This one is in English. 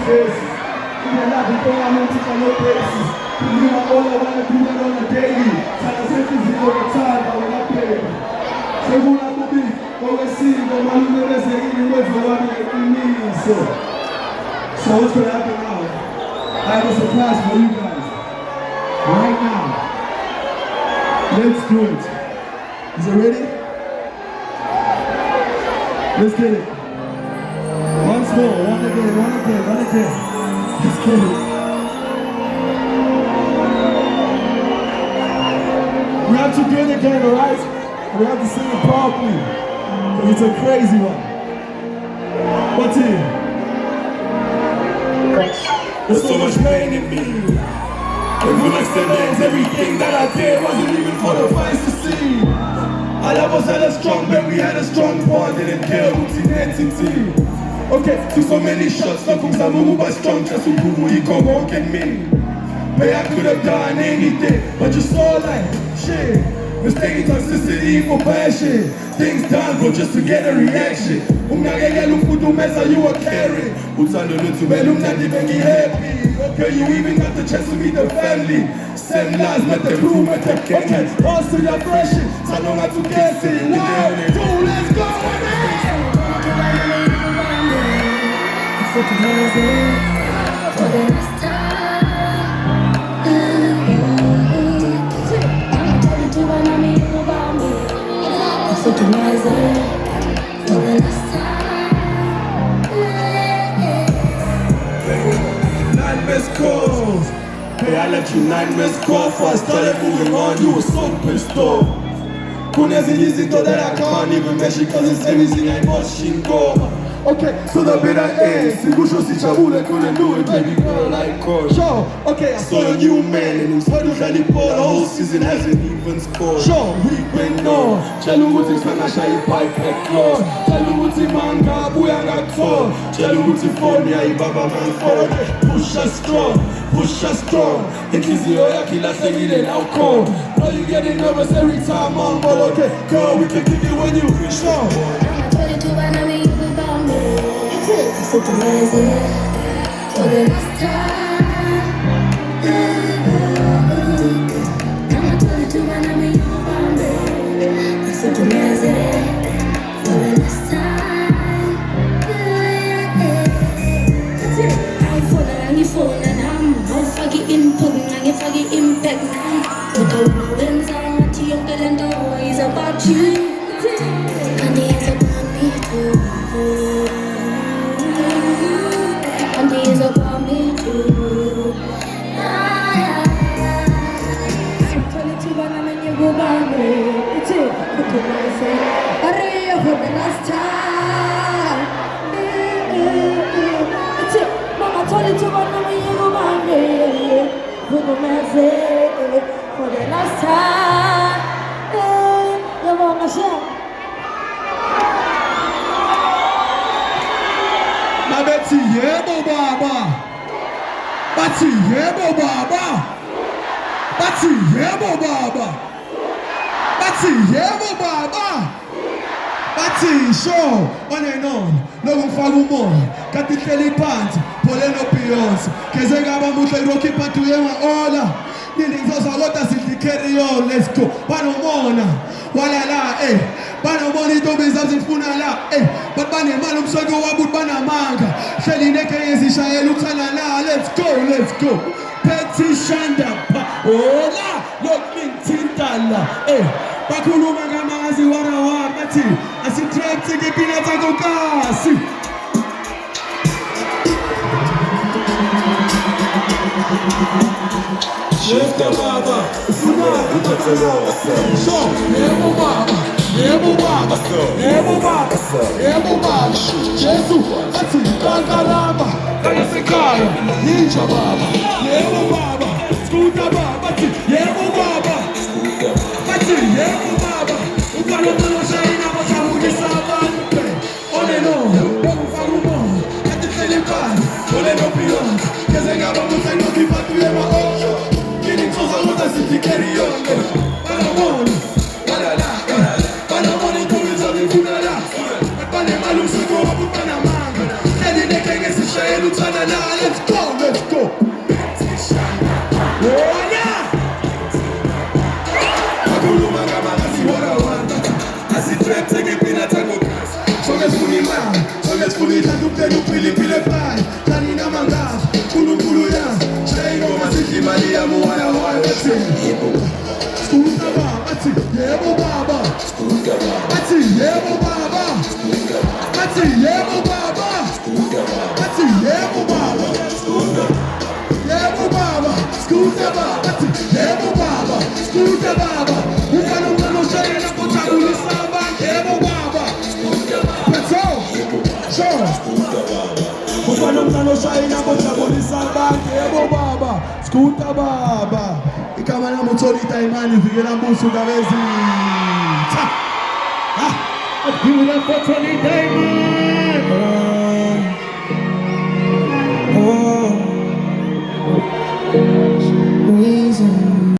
this. Even like before I'm on no places. You know all I wanna do that on a daily. Try to take this all the time, but we're not paying. So who not to be? Go and see, go man, you never say any words, go on and meaning. So what's gonna happen now? I have a surprise for you guys. Right now. Let's do it. Is it ready? Let's get it. Once more, one again. Let's get it. We have to do it again, alright? We have to sing it properly. Because it's a crazy one. What's it? There's so much pain in me. And when I said that everything that I did wasn't even for the fans to see. All of us had a strong man, we had a strong bond, didn't care who's in entity. Okay, took so many shots, no cooks, I'm moved by strong, just to prove he can't walk in me. But I could have done anything, but you saw like shit. Mistaking toxicity for passion. Things done, bro, just to get a reaction. Umnagega lufutu mesa, you a carry. Utando lutu belumnadi bengi happy. Girl, you even got the chance to meet the family. Same lies, met the crew, met the gang. Okay, pause to your friendship. Salonga to get it. 1, 2, let's go, man! For the last time. For the last time. 9 missed calls. Hey, I let you 9 missed calls before I started moving on. You were so pissed off. Couldn't easy thought that I can't even measure cause it's everything I must go. Okay, so the better is Singusho si chabule couldn't do it, baby girl, like course. Sure, okay, I saw a new man and he's heard Rally Paul. The whole season hasn't even scored. Sure, we win no. Chalunguti Sanashai pipe at claws. Chalunguti manga, buyanga tall. Chalunguti phone, ya ibaba man forward. Push us strong. Ikizi oya kila segile now cold. Know you getting nervous every time I'm but okay, girl, we can kick it when you wish on. For the last time. I'm a 22 man, I'm a young bambi. For the last time. That's it. I'm falling, I'm fucking important, I'm fucking impact. But the wins are not your calendar, is about you. And it's about me too. And it's about me too. So 22 when I'm in your body. It's it. Put your eyes in. Hurry for the last time. It's it. Mama 22 when I'm in your body. Put your eyes in. For the last time. You want to share? Bati yebo baba. Bati yebo baba. Bati yebo baba. Bati yebo baba. Bati show on and on. No fagumo. Kati telipant. Poleno pions. Kezega mutle roki patu yema ola. Nini zosa lota carry on. Let's go. Panomona. Walala eh. Bana money to be something funala, but bana malum so go abut bana manga. Sheli neke yezi shaye lutana la. Let's go. Petit shanda pa. Ola, look min tintala, Bakulu magamazi warawa mati. Asi trap tiki pinata go kasi. Shift the baba, funa utatelo. So, nemo baba. Nemo baba, Jesus, ati kangaraba, kanasekara, ninja baba, nemo baba, scooter baba, ati nemo baba, ukalo malo shaina machamuki sabante, oneno, farumo, ati telepan, oneno pion, kezenga babu seno kipatu yema ocho, kini toza luta siti kerion, paramon, walala. Let's Unita dupele upilipile fly Tanina mangazi Kulu ya Chaino masiti malia muwana wawete Skuta ba Ati yebo baba Ati yebo baba Ati yebo baba Ati yebo baba Yebo baba Skuta ba Ati yebo baba Skuta baba Ufano mano shari na kutabuli samba Yebo baba Petro Sure Ufano mano shari na kutabuli samba Yebo baba Skuta baba Ikama na motorita imani Vigela mbusu gavezi Give it up for Tonita.